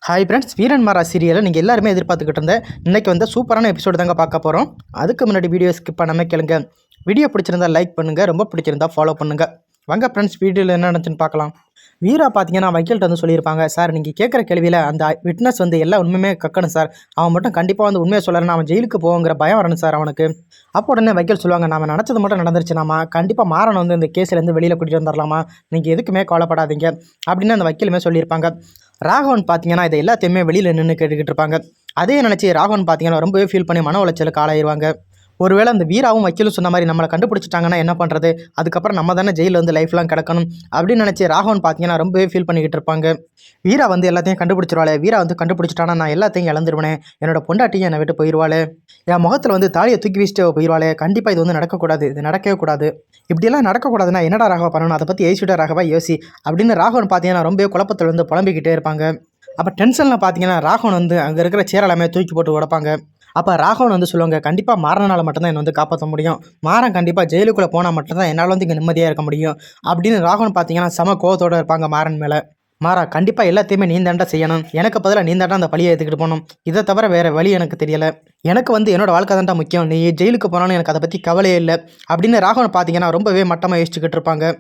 Hi friends, வீரன் மாறா சீரியலை நீங்கள் எல்லாருமே எதிர்பார்த்துக்கிட்டு இருந்தேன். இன்றைக்கி வந்து சூப்பரான எபிசோடு தாங்க பார்க்க போகிறோம். அதுக்கு முன்னாடி வீடியோ ஸ்கிப் பண்ணாமல் கேளுங்க. வீடியோ பிடிச்சிருந்தா லைக் பண்ணுங்கள், ரொம்ப பிடிச்சிருந்தா ஃபாலோ பண்ணுங்கள். வாங்க ஃப்ரெண்ட்ஸ், வீடியோவில் என்ன நடந்துச்சுன்னு பார்க்கலாம். வீரா பார்த்தீங்கன்னா வக்கீல்கிட்ட வந்து சொல்லியிருப்பாங்க, சார் நீங்கள் கேட்குற கேள்வியில் அந்த விட்னஸ் வந்து எல்லா உண்மையுமே கக்கணும் சார். அவன் மட்டும் கண்டிப்பாக வந்து உண்மையை சொல்லலைன்னா அவன் ஜெயிலுக்கு போங்கிற பயம் வரணும் சார் அவனுக்கு. அப்போ உடனே வக்கீல் சொல்லுவாங்க, நம்ம நினச்சது மட்டும் நடந்துருச்சுனாமா கண்டிப்பாக மாறன் வந்து இந்த கேஸ்லேருந்து வெளியில் கூட்டிகிட்டு வந்துடலாமா, நீங்கள் எதுக்குமே கவலைப்படாதீங்க அப்படின்னு அந்த வக்கீலுமே சொல்லியிருப்பாங்க. ராகவன் பார்த்தீங்கன்னா இதை எல்லாத்தையுமே வெளியில் நின்று கேட்டுக்கிட்டு இருப்பாங்க. அதே நினச்சி ராகவன் பார்த்தீங்கன்னா ரொம்பவே ஃபீல் பண்ணி மன உளைச்சலுக்கு ஆளாயிருவாங்க. ஒருவேளை அந்த வீராவும் வக்கீலும் சொன்ன மாதிரி நம்மளை கண்டுபிடிச்சிட்டாங்கன்னா என்ன பண்ணுறது, அதுக்கப்புறம் நம்ம தானே ஜெயிலில் வந்து லைஃப்லாம் கிடக்கணும் அப்படின்னு நினச்சி ராகவன் பார்த்தீங்கன்னா ரொம்பவே ஃபீல் பண்ணிக்கிட்டு இருப்பாங்க. வீரா வந்து எல்லாத்தையும் கண்டுபிடிச்சிருவாளே, வீரா வந்து கண்டுபிடிச்சிட்டானா நான் எல்லாத்தையும் இழந்துருவேனே, என்னோட பொண்டாட்டியும் என்னை விட்டு போயிடுவாளே, என் முகத்தில் வந்து தாலியை தூக்கி வீசிட்டு போயிடுவாளே, கண்டிப்பாக இது வந்து நடக்கக்கூடாது, இது நடக்கவே கூடாது, இப்படியெல்லாம் நடக்கக்கூடாதுன்னா என்னடா ராகவா பண்ணணும், அதை பற்றி யோசிச்சுட்டா ராகவா யோசி அப்படின்னு ராகவன் பார்த்தீங்கன்னா ரொம்பவே குழப்பத்தில் வந்து புலம்பிக்கிட்டே இருப்பாங்க. அப்போ டென்ஷனில் பார்த்தீங்கன்னா ராகவன் வந்து அங்கே இருக்கிற சேர் எல்லாமே தூக்கி போட்டு உடப்பாங்க. அப்போ ராகவன் வந்து சொல்லுவாங்க, கண்டிப்பாக மாறனால மட்டும்தான் என்னை வந்து காப்பாற்ற முடியும், மாறன் கண்டிப்பாக ஜெயிலுக்குள்ளே போனால் மட்டும்தான் என்னால் வந்து இங்கே நிம்மதியாக இருக்க முடியும் அப்படின்னு ராகவன் பார்த்தீங்கன்னா சம கோவத்தோடு இருப்பாங்க மாறன் மேலே. மாறா கண்டிப்பாக எல்லாத்தையுமே நீ தாண்டா செய்யணும், எனக்கு பதிலாக நீ தாண்டா அந்த பழியை எடுத்துக்கிட்டு போகணும், இதை தவிர வேறு வழி எனக்கு தெரியலை, எனக்கு வந்து என்னோட வாழ்க்கை தாண்டா முக்கியம், நீ ஜெயிலுக்கு போனாலும் எனக்கு அதை பற்றி கவலையே இல்லை அப்படின்னு ராகவன் பார்த்தீங்கன்னா ரொம்பவே மட்டமாக யோசிச்சுக்கிட்டு இருப்பாங்க.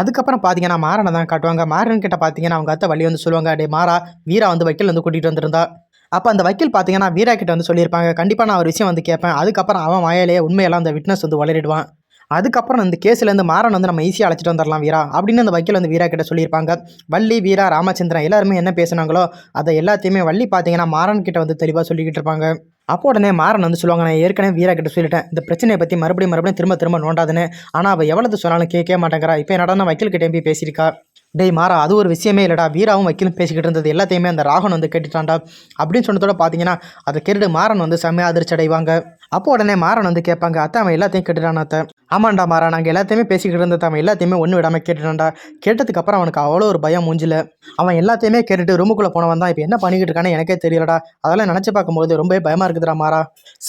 அதுக்கப்புறம் பார்த்தீங்கன்னா மாறனை தான் காட்டுவாங்க. மாறன் கிட்ட பார்த்தீங்கன்னா அவங்க அத்தை வழி வந்து சொல்லுவாங்க, டே மாறா, வீரா வந்து வக்கீல் வந்து கூட்டிகிட்டு வந்திருந்தா. அப்போ அந்த வக்கீல் பார்த்தீங்கன்னா வீரா கிட்ட வந்து சொல்லியிருப்பாங்க, கண்டிப்பாக நான் ஒரு விஷயம் வந்து கேட்பேன், அதுக்கப்புறம் அவன் வாயிலேயே உண்மையெல்லாம் அந்த விட்னஸ் வந்து வளரிடுவான், அதுக்கப்புறம் இந்த கேஸ்லேருந்து மாறன் வந்து நம்ம ஈஸியாக அழைச்சிட்டு வந்துடலாம் வீரா அப்படின்னு அந்த வக்கீல் வந்து வீரா கிட்ட சொல்லியிருப்பாங்க. வள்ளி, வீரா, ராமச்சந்திரன் எல்லாருமே என்ன பேசுனாங்களோ அதை எல்லாத்தையுமே வள்ளி பார்த்தீங்கன்னா மாறன் கிட்ட வந்து தெளிவாக சொல்லிக்கிட்டு இருப்பாங்க. அப்போ உடனே மாறன் வந்து சொல்லுவாங்க, நான் ஏற்கனவே வீரா கிட்ட சொல்லிட்டேன் இந்த பிரச்சனையை பற்றி மறுபடியும் திரும்ப திரும்ப நோண்டாதுன்னு, ஆனால் அவள் எவ்வளவு சொன்னாலும் கேட்க மாட்டேங்கிறா, இப்போ என்னடா வக்கீல் கிட்டே போய் பேசியிருக்கா, டேய் மாறா அது ஒரு விஷயமே இல்லைடா, வீராவும் வக்கீலும் பேசிக்கிட்டு இருந்தது எல்லாத்தையுமே அந்த ராகவன் வந்து கேட்டுட்டான்டா அப்படின்னு சொன்னதோட பார்த்தீங்கன்னா அதை கேட்டு மாறன் வந்து செம்மையாக அதிர்ச்சி அடைவாங்க. அப்போ உடனே மாறன் வந்து கேட்பாங்க, அத்தை அவன் எல்லாத்தையும் கேட்டுட்டான் அத்தை. ஆமாண்டா மாறா, நாங்கள் எல்லாத்தையுமே பேசிக்கிட்டு இருந்தது அவன் எல்லாத்தையுமே ஒன்று விடாமல் கேட்டுட்டான்டா. கேட்டதுக்கப்புறம் அவனுக்கு அவ்வளோ ஒரு பயம் மூஞ்சில், அவன் எல்லாத்தையுமே கேட்டுட்டு ரூமுக்குள்ளே போனவன் தான் இப்போ என்ன பண்ணிக்கிட்டு இருக்கானே எனக்கே தெரியலடா, அதெல்லாம் நினச்சி பார்க்கும்போது ரொம்பவே பயமாக இருக்குதுடா மாறா.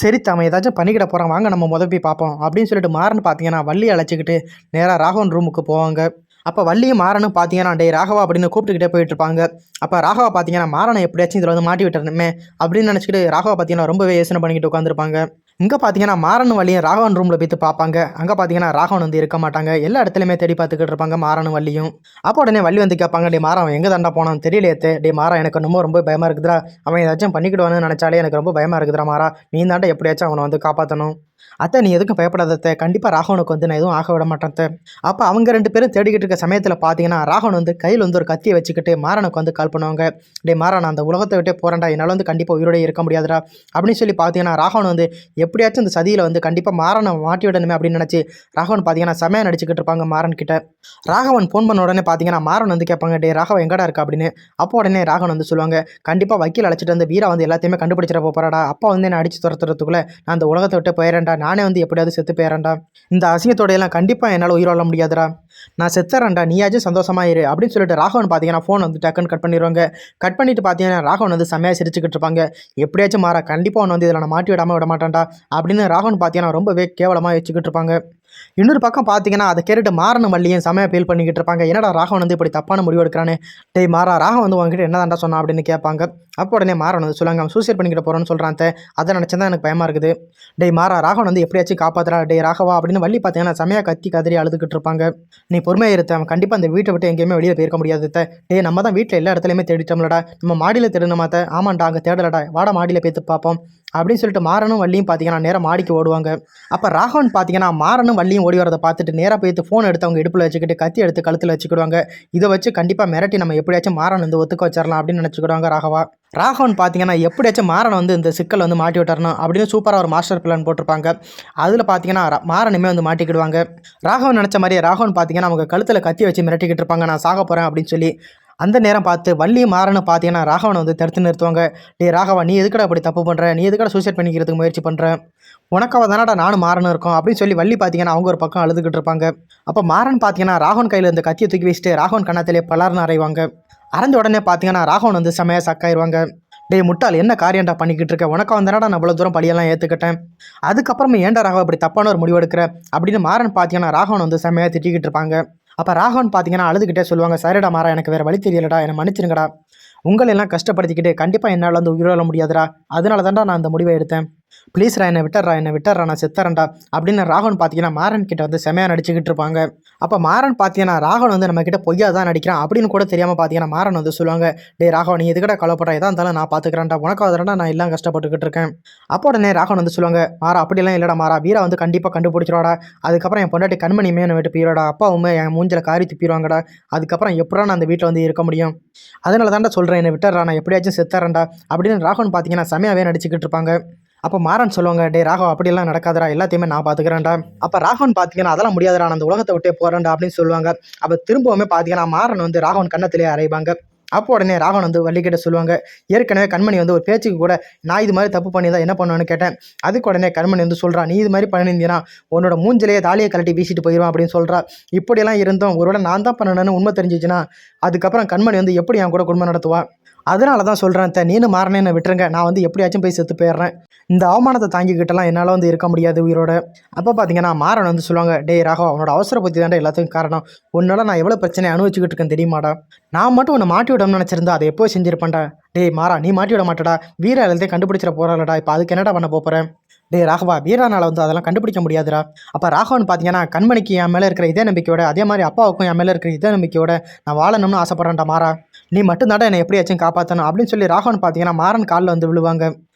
சரி அவன் ஏதாச்சும் பண்ணிக்கிட போகிறான், வாங்க நம்ம போய் பார்ப்போம் அப்படின்னு சொல்லிட்டு மாறன் பார்த்தீங்கன்னா வள்ளி அழைச்சிக்கிட்டு நேராக ராகவன் ரூமுக்கு போவாங்க. அப்போ வள்ளியும் மாறனும் பார்த்தீங்கன்னா டே ராகவா அப்படின்னு கூப்பிட்டுக்கிட்டே போயிட்டு இருப்பாங்க. அப்போ ராகவா பார்த்தீங்கன்னா மாறனை எப்படியாச்சும் இதில் வந்து மாட்டி விட்டுறணுமே அப்படின்னு நினச்சிக்கிட்டு ராகவா பார்த்தீங்கன்னா ரொம்பவே யோசனை பண்ணிக்கிட்டு உட்காந்துருப்பாங்க. இங்கே பார்த்தீங்கன்னா மாறன் வள்ளியும் ராகவன் ரூமில் போய்த்து பார்ப்பாங்க. அங்கே பார்த்தீங்கன்னா ராகவன் வந்து இருக்க மாட்டாங்க, எல்லா இடத்துலையுமே தேடி பார்த்துக்கிட்டு இருப்பாங்க மாறனும் வள்ளியும். அப்போ உடனே வள்ளி வந்து கேட்பாங்க, டே மாறன் அவன் எங்கே தாண்டா போனான்னு தெரியலையே, டே மாறா எனக்கு ரொம்ப பயமாக இருக்குதுடா, அவன் ஏதாச்சும் பண்ணிக்கிடுவான்னு நினச்சாலே எனக்கு ரொம்ப பயமாக இருக்குதுடா மாறா, நீ தாண்டா எப்படியாச்சும் அவனை வந்து காப்பாற்றணும். அத்தை நீ எதுக்கும் பயப்படாதத்தை, கண்டிப்பாக ராகவனுக்கு வந்து நான் எதுவும் ஆக விட மாட்டேன். அப்போ அவங்க ரெண்டு பேரும் தேடிக்கிட்டு இருக்க சமயத்தில் பார்த்தீங்கன்னா ராகவன் வந்து கையில் வந்து ஒரு கத்தியை வச்சுக்கிட்டு மாறனுக்கு வந்து கால் பண்ணுவாங்க. டே மாறா நான் அந்த உலகத்தை விட்டே போகிறேன்டா, என்னால் வந்து கண்டிப்பாக உயிரோட இருக்க முடியாதுடா அப்படின்னு சொல்லி பார்த்தீங்கன்னா ராகவன் வந்து எப்படியாச்சும் இந்த சதியில் வந்து கண்டிப்பாக மாறனை மாட்டி விடணுமே அப்படின்னு நினச்சி ராகவன் பார்த்தீங்கன்னா செமையாக நடிச்சுக்கிட்டு இருப்பாங்க மாறன் கிட்ட. ராகவன் ஃபோன் பண்ண உடனே பார்த்தீங்கன்னா மாறன் வந்து கேட்பாங்க, டே ராகவன் எங்கடா இருக்கா அப்படின்னு. அப்போ உடனே ராகவன் வந்து சொல்லுவாங்க, கண்டிப்பாக வக்கீல் அழைச்சிட்டு வந்து வீரா வந்து எல்லாத்தையுமே கண்டுபிடிச்சிட போகிறாடா, அப்பா வந்து என்ன அடித்து துரத்துறதுக்குள்ளே நான் அந்த உலகத்தை விட்டு போயிடறேன்டா, நானே வந்து எப்படியாவது செத்து போயிடறேன்டா, இந்த அசிங்கத்தோடையெல்லாம் கண்டிப்பாக என்னால் உயிர் வாழ முடியாதுடா, நான் செத்துறேன்டா, நீயாச்சும் சந்தோஷமாயிரு அப்படின்னு சொல்லிட்டு ராகவன் பார்த்தீங்கன்னா ஃபோன் வந்து டக்குன்னு கட் பண்ணிடுவாங்க. கட் பண்ணிட்டு பார்த்தீங்கன்னா ராகவன் வந்து செம்மையாக சிரிச்சுக்கிட்டு இருப்பாங்க. எப்படியாச்சும் மாறா கண்டிப்பாக ஒன்று வந்து இதில் நான் மாட்டி விடாமல் விட மாட்டேன்டா அப்படின்னு ராகவன் பார்த்தீங்கன்னா ரொம்பவே கேவலமாக வச்சுக்கிட்டு இருப்பாங்க. இன்னொரு பக்கம் பார்த்தீங்கன்னா அதை கேட்டுட்டு மாறனும் வள்ளியும் செமையாக ஃபீல் பண்ணிக்கிட்டு இருப்பாங்க. என்னடா ராகவன் வந்து இப்படி தப்பான முடிவு எடுக்கிறானே, டேய் மாறா ராகவன் வந்து உங்ககிட்ட என்ன தாண்டா சொன்னான் அப்படின்னு கேட்பாங்க. அப்போ உடனே மாறன் வந்து சொல்லுவாங்க, அவன் சூசைட் பண்ணிக்கிட்டு போகிறோன்னு சொல்கிறான், அதை நினச்சா தான் எனக்கு பயமாக இருக்குது, டேய் மாறா ராகவன் வந்து எப்படியாச்சும் காப்பாற்றுறா டே ராகவா அப்படின்னு வள்ளி பார்த்தீங்கன்னா செமையாக கத்தி கதறி அழுதுகிட்டு இருப்பாங்க. நீ பொறுமையாக இருத்த, அவன் கண்டிப்பாக அந்த வீட்டை விட்டு எங்கேயுமே வெளியே போயிருக்க முடியாது, டே நம்ம தான் வீட்டில் எல்லா இடத்துலையுமே தேடிட்டோம்லடா, நம்ம மாடியில் தேடணுமாத்த, ஆமாண்டா அங்கே தேடலடா, வாடா மாடியில் பேத்து பார்ப்போம் அப்படின்னு சொல்லிட்டு மாறனும் வள்ளியும் பார்த்தீங்கன்னா நேராக மாடிக்கு ஓடுவாங்க. அப்போ ராகவன் பார்த்தீங்கன்னா மாறனும் வள்ளியும் ஓடி வரதை பார்த்துட்டு நேராக போய்த்து ஃபோன் எடுத்து அவங்க இடுப்பில் வச்சுக்கிட்டு கத்தி எடுத்து கழுத்தில் வச்சுக்கிடுவாங்க. இதை வச்சு கண்டிப்பாக மிரட்டி நம்ம எப்படியாச்சும் மாறன் வந்து ஒத்துக்க வச்சிடலாம் அப்படின்னு நினச்சிக்கிடுவாங்க ராகவா. ராகவன் பார்த்தீங்கன்னா எப்படியாச்சும் மாறனை வந்து இந்த சிக்கல் வந்து மாட்டி விட்டுறணும் அப்படின்னு சூப்பராக ஒரு மாஸ்டர் பிளான் போட்டிருப்பாங்க. அதில் பார்த்தீங்கன்னா மாறனுமே வந்து மாட்டிக்கிடுவாங்க. ராகவன் நினச்ச மாதிரியே ராகவன் பார்த்தீங்கன்னா அவங்க கழுத்தில் கத்தி வச்சு மிரட்டிக்கிட்டு இருப்பாங்க, நான் சாக போகிறேன் அப்படின்னு சொல்லி. அந்த நேரம் பார்த்து வள்ளியும் மாறன்னு பார்த்தீங்கன்னா ராகவனை வந்து தடுத்து நிறுத்துவாங்க. டே ராகவா நீ எதுக்கடா அப்படி தப்பு பண்ணுற, நீ எதுக்கடா சூசைட் பண்ணிக்கிறதுக்கு முயற்சி பண்ணுறேன், உனக்காக தானடா நானும் மாறனும் இருக்கோம் அப்படின்னு சொல்லி வள்ளி பார்த்தீங்கன்னா அவங்க ஒரு பக்கம் அழுதுகிட்டு இருப்பாங்க. அப்போ மாறன் பார்த்தீங்கன்னா ராகவன் கையில் இந்த கத்தியை தூக்கி வச்சுட்டு ராகவன் கண்ணத்திலே பலர்னு அறைவாங்க. அரைஞ்ச உடனே பார்த்தீங்கன்னா ராகவன் வந்து செமையாக சக்காயிருவாங்க. டே முட்டாள் என்ன காரியம்டா பண்ணிக்கிட்டு இருக்க, உனக்கு வந்தனாடா நான் இவ்வளோ தூரம் படியெல்லாம் ஏற்றுக்கிட்டேன், அதுக்கப்புறமா ஏன்டா ராகவன் இப்படி தப்பான ஒரு முடிவு எடுக்கிற அப்படின்னு மாறன் பார்த்தீங்கன்னா ராகவன் வந்து செமையாக திட்டிக்கிட்டு இருப்பாங்க. அப்போ ராகவன் பார்த்தீங்கன்னா அழுதுகிட்டே சொல்லுவாங்க, சரிடா மாறா எனக்கு வேறு வழி தெரியலடா, என்னை மன்னிச்சிருங்கடா, உங்களெல்லாம் கஷ்டப்படுத்திக்கிட்டு கண்டிப்பாக என்னால் வந்து உயிர் வாழ முடியாதுடா. அதனால தான்டா நான் அந்த முடிவை எடுத்தேன். ப்ளீஸ்ரா என்னை விட்டுறா நான் செத்துறேன்டா அப்படின்னு ராகவன் பார்த்தீங்கன்னா மாறன் கிட்ட வந்து செமையாக நடிச்சுக்கிட்டு இருப்பாங்க. அப்போ மாறன் பார்த்தீங்கன்னா ராகவன் வந்து நம்ம கிட்ட பொய்யா தான் நடிக்கிறான் அப்படின்னு கூட தெரியாமல் பார்த்தீங்கன்னா மாறன் வந்து சொல்லுவாங்க, டே ராகவன் நீ எதுக்கடா கவலைப்படுற, எதா இருந்தாலும் நான் பார்த்துக்கிறேன்டா, உனக்காக நான் எல்லாம் கஷ்டப்பட்டுக்கிட்டு இருக்கேன். அப்போ உடனே ராகவன் வந்து சொல்லுவாங்க, மாறா அப்படிலாம் இல்லைடா மாறா, வீரா வந்து கண்டிப்பாக கண்டுபிடிச்சிருவாடா. அதுக்கப்புறம் என் பொண்டாட்டி கண்மணியுமே என்னை விட்டு போயிடுவாடா, அப்பாவுமே என் மூஞ்சில காரி துப்பிடுவாங்கடா. அதுக்கப்புறம் எப்படா நான் அந்த வீட்டில் வந்து இருக்க முடியும். அதனால தான்டா சொல்கிறேன், என்னை விட்டுறா நான் எப்படியாச்சும் செத்துறேன்டா அப்படின்னு ராகவன் பார்த்தீங்கன்னா செமையாகவே நடிச்சுக்கிட்டு இருப்பாங்க. அப்போ மாறன் சொல்லுவாங்க, டே ராகவ் அப்படியெல்லாம் நடக்காதரா, எல்லாத்தையுமே நான் பார்த்துக்கிறேன்டா. அப்போ ராகவன் பார்த்தீங்கன்னா அதெல்லாம் முடியாதுடா, நான் அந்த உலகத்தை விட்டே போகிறேன்டா அப்படின்னு சொல்லுவாங்க. அப்போ திரும்பவுமே பார்த்தீங்கன்னா மாறன் வந்து ராகவன் கண்ணத்திலே அறைவாங்க. அப்போ உடனே ராகவன் வந்து வள்ளிக்கிட்ட சொல்லுவாங்க, ஏற்கனவே கண்மணி வந்து ஒரு பேச்சுக்கு கூட நான் இது மாதிரி தப்பு பண்ணியிருந்தா என்ன பண்ணுவேன்னு கேட்டேன். அதுக்கு உடனே கண்மணி வந்து சொல்கிறா, நீ இது மாதிரி பண்ணியிருந்தீங்கன்னா உன்னோட மூஞ்சிலேயே தாலியை கழட்டி வீசிட்டு போயிடுவான் அப்படின்னு சொல்கிறா. இப்படியெல்லாம் இருந்தோம் ஒருவேளை நான் தான் பண்ணணும்னு உண்மை தெரிஞ்சிச்சுன்னா அதுக்கப்புறம் கண்மணி வந்து எப்படி என் கூட குடும்பம் நடத்துவா. அதனால தான் சொல்கிறேன், நீனு மாறனே என்னை விட்டுருங்க, நான் வந்து எப்படியாச்சும் போய் செத்து போயிடுறேன். இந்த அவமானத்தை தாங்கிக்கிட்டலாம் என்னால் வந்து இருக்க முடியாது உயிரோட. அப்போ பார்த்தீங்கன்னா மாறன் வந்து சொல்லுவாங்க, டே ராகவ் அவனோட அவசர புத்தி தாண்டா எல்லாத்துக்கும் காரணம். உன்னால நான் எவ்வளோ பிரச்சனை அனுபவிச்சுக்கிட்டு இருக்கேன் தெரியுமாடா. நான் மட்டும் உன்னை மாட்டி விடணும்னு நினச்சிருந்தா அதை எப்போ செஞ்சிருப்பேன்டா. டேய் மாறா நீ மாட்டி விட மாட்டடா, வீரா எல்லாத்தையும் கண்டுபிடிச்சிட போகிறாளடா, இப்போ அதுக்கு என்னடா பண்ண போகிறேன். டே ராகவா வீரானால் வந்து அதெல்லாம் கண்டுபிடிக்க முடியாதுடா. அப்போ ராகவன் பார்த்தீங்கன்னா கண்மணிக்கு என் மேலே இருக்கிற இதே நம்பிக்கையோட அதே மாதிரி அப்பாவுக்கும் என் மேலே இருக்கிற இதே நம்பிக்கையோட நான் வாழணும்னு ஆசைப்பட்றேன்டா மாறா. நீ மட்டும்தாண்டா என்னை எப்படியாச்சும் காப்பாற்றணும் அப்படின்னு சொல்லி ராகவன் பார்த்தீங்கன்னா மாறன் காலில் வந்து விழுவாங்க.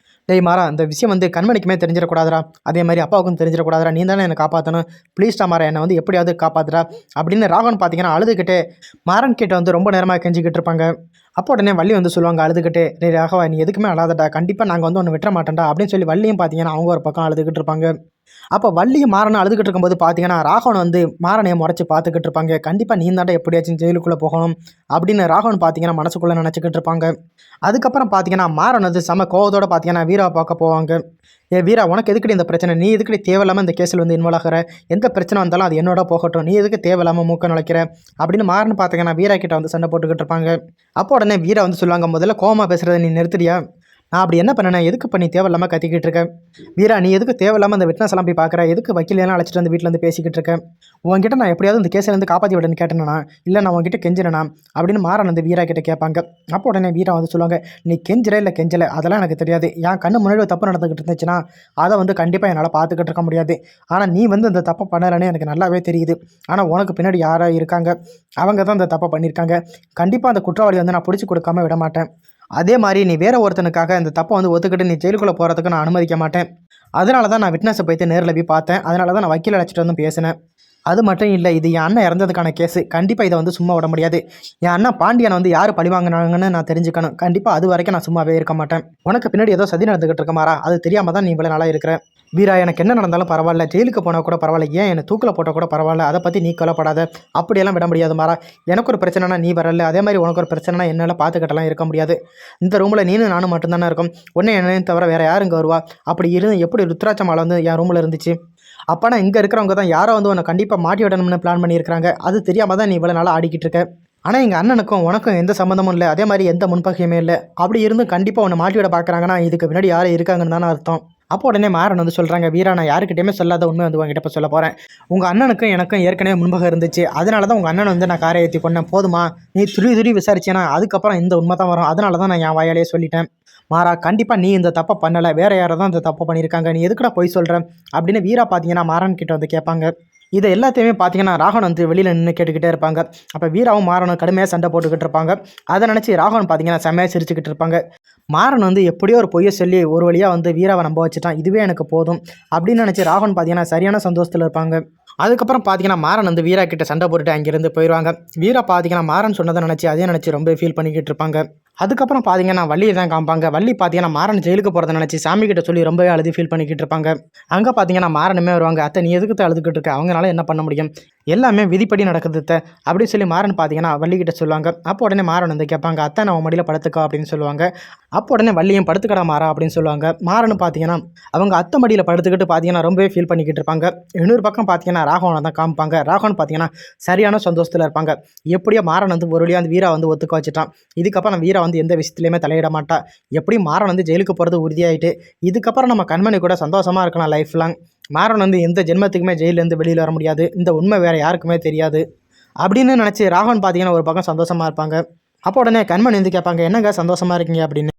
டேய் மாறா இந்த விஷயம் வந்து கண்மணிக்குமே தெரிஞ்சிடக்கூடாதுடா, அதே மாதிரி அப்பாவுக்கும் தெரிஞ்சிடக்கூடாதுடா, நீ தானே என்னை காப்பாற்றணும், ப்ளீஸ்டா மாறா என்னை வந்து எப்படியாவது காப்பாற்றுறா அப்படின்னு ராகவன் பார்த்தீங்கன்னா அழுதுகிட்டே மாறன் கிட்ட வந்து ரொம்ப நேரமாக கெஞ்சிக்கிட்டு இருப்பாங்க. அப்போ உடனே வள்ளி வந்து சொல்லுவாங்க அழுதுகிட்டே, டே ராகவா நீ எதுக்குமே அழாதடா, கண்டிப்பாக நாங்கள் வந்து ஒன்று விட்டுற மாட்டேன்டா அப்படின்னு சொல்லி வள்ளியும் பார்த்தீங்கன்னா அவங்க ஒரு பக்கம் அழுதுகிட்டு இருப்பாங்க. அப்போ வள்ளியும் மாறனும் அழுதுகிட்டு இருக்கும்போது பார்த்தீங்கன்னா ராகவன் வந்து மாறனையை முறைச்சி பார்த்துக்கிட்டு இருப்பாங்க. கண்டிப்பாக நீ தாண்டா எப்படியாச்சும் ஜெயிலுக்குள்ளே போகணும் அப்படின்னு ராகவன் பார்த்தீங்கன்னா மனசுக்குள்ளே நினச்சிக்கிட்டு இருப்பாங்க. அதுக்கப்புறம் பார்த்தீங்கன்னா மாறன் வந்து செம கோவத்தோடு பார்த்தீங்கன்னா வீராவை பார்க்க போவாங்க. வீரா உனக்கு எதுக்கடி இந்த பிரச்சனை, நீ எதுக்கடி தேவையில்லாமல் இந்த கேஸில் வந்து இன்வால்வ் ஆகிற, எந்த பிரச்சனை வந்தாலும் அது என்னோட போகட்டும், நீ எதுக்கு தேவையில்லாமல் மூக்க நுழைக்கிற அப்படின்னு மாறன் பார்த்தீங்கன்னா வீரா கிட்ட வந்து சண்டை போட்டுக்கிட்டு இருப்பாங்க. அப்போ உடனே வீரா வந்து சொல்லுவாங்க, முதல்ல கோவமாக பேசுகிறத நீ நிறுத்துறியா, நான் அப்படி என்ன பண்ணேன், எதுக்கு பண்ணி தேவையில்லாமல் கத்திக்கிட்டு இருக்கேன். வீரா நீ எதுக்கு தேவையில்லாமல் அந்த விட்னஸ் எல்லாம் போய் பார்க்குற, எதுக்கு வக்கீலாம் அழைச்சிட்டு வந்து வீட்டில் வந்து பேசிக்கிட்டு இருக்கேன், உங்ககிட்ட நான் எப்படியாவது இந்த கேஸிலேருந்து காப்பாற்றி விடன்னு கேட்டேனா, இல்லை நான் உங்ககிட்ட கெஞ்சினேனா அப்படின்னு மாறன் வந்து வீரா கிட்ட கேட்பாங்க. அப்போ உடனே வீரா வந்து சொல்லுவாங்க, நீ கெஞ்சிற இல்லை கெஞ்சலை அதெல்லாம் எனக்கு தெரியாது, என் கண்ணு முன்னாடி தப்பு நடந்துக்கிட்டு இருந்துச்சுன்னா அதை வந்து கண்டிப்பாக என்னால் பார்த்துக்கிட்டு இருக்க முடியாது. ஆனால் நீ வந்து இந்த தப்பை பண்ணலன்னு எனக்கு நல்லாவே தெரியுது. ஆனால் உனக்கு பின்னாடி யாராக இருக்காங்க, அவங்க தான் இந்த தப்பை பண்ணியிருக்காங்க. கண்டிப்பாக அந்த குற்றவாளி வந்து நான் பிடிச்சி கொடுக்காம விட மாட்டேன். அதே மாதிரி நீ வேற ஒருத்தனுக்காக இந்த தப்பை வந்து ஒத்துக்கிட்டு நீ ஜெயிலுக்குள்ளே போகிறதுக்கு நான் அனுமதிக்க மாட்டேன். அதனால தான் நான் விட்னஸை போய்த்து நேரில் போய் பார்த்தேன். அதனால தான் நான் வக்கீல் அழைச்சிட்டு வந்து பேசினேன். அது மட்டும் இல்லை, இது என் அண்ணன் இறந்ததுக்கான கேஸு, கண்டிப்பாக இதை வந்து சும்மா விட முடியாது. என் அண்ணன் பாண்டியனை வந்து யார் பழிவாங்கினாங்கன்னு நான் தெரிஞ்சுக்கணும். கண்டிப்பாக அது வரைக்கும் நான் சும்மாவே இருக்க மாட்டேன். உனக்கு பின்னாடி ஏதோ சதி நடந்துகிட்டு இருக்க மாறா, அது தெரியாமல் தான் நீ இவ்வளோ நாளாக இருக்கிற. வீரா எனக்கு என்ன நடந்தாலும் பரவாயில்ல, ஜெயிலுக்கு போனால் கூட பரவாயில்ல, ஏன் என்னை தூக்கில் போட்டால் கூட பரவாயில்ல, அதை பற்றி நீ கொல்லப்படாத, அப்படியெல்லாம் விட முடியாது மாறா. எனக்கு ஒரு பிரச்சனைனா நீ வரல, அதே மாதிரி உனக்கு ஒரு பிரச்சனைனா என்னால் பார்த்துக்கிட்டலாம் இருக்க முடியாது. இந்த ரூமில் நீனும் நானும் மட்டும்தானே இருக்கும், ஒன்றே என்னையும் தவிர வேறு யாரும் இங்கே வருவா. அப்படி இருந்து எப்படி ருத்ராட்ச மாலை வந்து என் ரூமில் இருந்துச்சு, அப்போனா இங்கே இருக்கிறவங்க தான் யாரோ வந்து உன்னை கண்டிப்பாக மாட்டி விடணும்னு பிளான் பண்ணியிருக்கிறாங்க. அது தெரியாமல் தான் நீ இவ்வளோ நாளாக ஆடிக்கிட்டு இருக்க. ஆனால் எங்கள் அண்ணனுக்கும் உனக்கும் எந்த சம்மந்தமும் இல்லை, அதே மாதிரி எந்த முன்பகையுமே இல்லை. அப்படி இருந்தும் கண்டிப்பாக உன்னை மாட்டி விட பார்க்குறாங்கன்னா இதுக்கு பின்னாடி யாரும் இருக்காங்கன்னு தானே அர்த்தம். அப்போ உடனே மாறன் வந்து சொல்கிறாங்க, வீரா நான் யாருக்கிட்டையுமே சொல்லாத உண்மை வந்து உங்ககிட்ட இப்போ சொல்ல போகிறேன். உங்கள் அண்ணனுக்கும் எனக்கும் ஏற்கனவே முன்பகம் இருந்துச்சு, அதனால தான் உங்கள் அண்ணன் வந்து நான் காரை ஏற்றி கொண்டேன். போதுமா, நீ துரி விசாரிச்சேன்னா அதுக்கப்புறம் இந்த உண்மை தான் வரும். அதனால தான் நான் என் வாயாலேயே சொல்லிட்டேன். மாறா கண்டிப்பாக நீ இந்த தப்பை பண்ணலை, வேறு யாரோ தான் இந்த தப்பை பண்ணியிருக்காங்க, நீ எதுக்குடா போய் சொல்கிறேன் அப்படின்னு வீரா பார்த்தீங்கன்னா மாறன் கிட்ட வந்து கேட்பாங்க. இதை எல்லாத்தையுமே பார்த்தீங்கன்னா ராகவன் வந்து வெளியில் நின்று கேட்டுக்கிட்டே இருப்பாங்க. அப்போ வீராவும் மாறனும் கடுமையாக சண்டை போட்டுக்கிட்டு இருப்பாங்க. அதை நினச்சி ராகவன் பார்த்தீங்கன்னா செம்மையாக சிரிச்சுக்கிட்டு இருப்பாங்க. மாறன் வந்து எப்படியோ ஒரு பொய்யை சொல்லி ஒரு வழியாக வந்து வீராவை நம்ப வச்சுட்டான், இதுவே எனக்கு போதும் அப்படின்னு நினச்சி ராகவன் பார்த்தீங்கன்னா சரியான சந்தோஷத்தில் இருப்பாங்க. அதுக்கப்புறம் பார்த்தீங்கன்னா மாறன் வந்து வீரா கிட்ட சண்டை போட்டுட்டு அங்கேருந்து போயிடுவாங்க. வீரா பார்த்தீங்கன்னா மாறன் சொன்னதை நினச்சி அதே நினச்சி ரொம்ப ஃபீல் பண்ணிக்கிட்டு இருப்பாங்க. அதுக்கப்புறம் பார்த்தீங்கன்னா வள்ளியை தான் காமிப்பாங்க. வள்ளி பார்த்தீங்கன்னா மாறன் ஜெயிலுக்கு போகிறத நினச்சி சாமி கிட்ட சொல்லி ரொம்பவே அழுது ஃபீல் பண்ணிக்கிட்டு இருப்பாங்க. அங்கே பார்த்தீங்கன்னா மாறனுமே வருவாங்க. அத்தை நீ எதுக்கு அழுதுகிட்டு இருக்க, அவங்களால என்ன பண்ண முடியும், எல்லாமே விதிப்படி நடக்குது அத்தை அப்படின்னு சொல்லி மாறன் பார்த்தீங்கன்னா வள்ளிக்கிட்ட சொல்லுவாங்க. அப்போ உடனே மாறன் வந்து கேட்பாங்க, அத்தை நான் மடியில் படுத்துக்கா அப்படின்னு சொல்லுவாங்க. அப்போ உடனே வள்ளியும் படுத்துக்கடா மாறா அப்படின்னு சொல்லுவாங்க. மாறன் பார்த்தீங்கன்னா அவங்க அத்தை மடியில் படுத்துக்கிட்டு பார்த்தீங்கன்னா ரொம்பவே ஃபீல் பண்ணிக்கிட்டு இருப்பாங்க. இன்னொரு பக்கம் பார்த்தீங்கன்னா ராகவனை தான் காமிப்பாங்க. ராகவன் பார்த்தீங்கன்னா சரியான சந்தோஷத்தில் இருப்பாங்க. எப்படியோ மாறன் வந்து ஒரு வழியாக வந்து வீரா வந்து ஒத்துக்க வச்சுட்டான். இதுக்கப்புறம் வீரா வந்து எந்த விஷயத்துலையுமே தலையிட மாட்டா. எப்படியும் மாறன் வந்து ஜெயிலுக்கு போகிறது உறுதியாயிட்டு இதுக்கப்புறம் நம்ம கண்மணி கூட சந்தோஷமாக இருக்கலாம் லைஃப் லாங். மாறன் வந்து எந்த ஜென்மத்துக்குமே ஜெயிலேருந்து வெளியில் வர முடியாது, இந்த உண்மை வேறு யாருக்குமே தெரியாது அப்படின்னு நினச்சி ராகவன் பார்த்தீங்கன்னா ஒரு பக்கம் சந்தோஷமாக இருப்பாங்க. அப்போ உடனே கண்மணி வந்து கேட்பாங்க, என்னங்க சந்தோஷமாக இருக்கீங்க அப்படின்னு.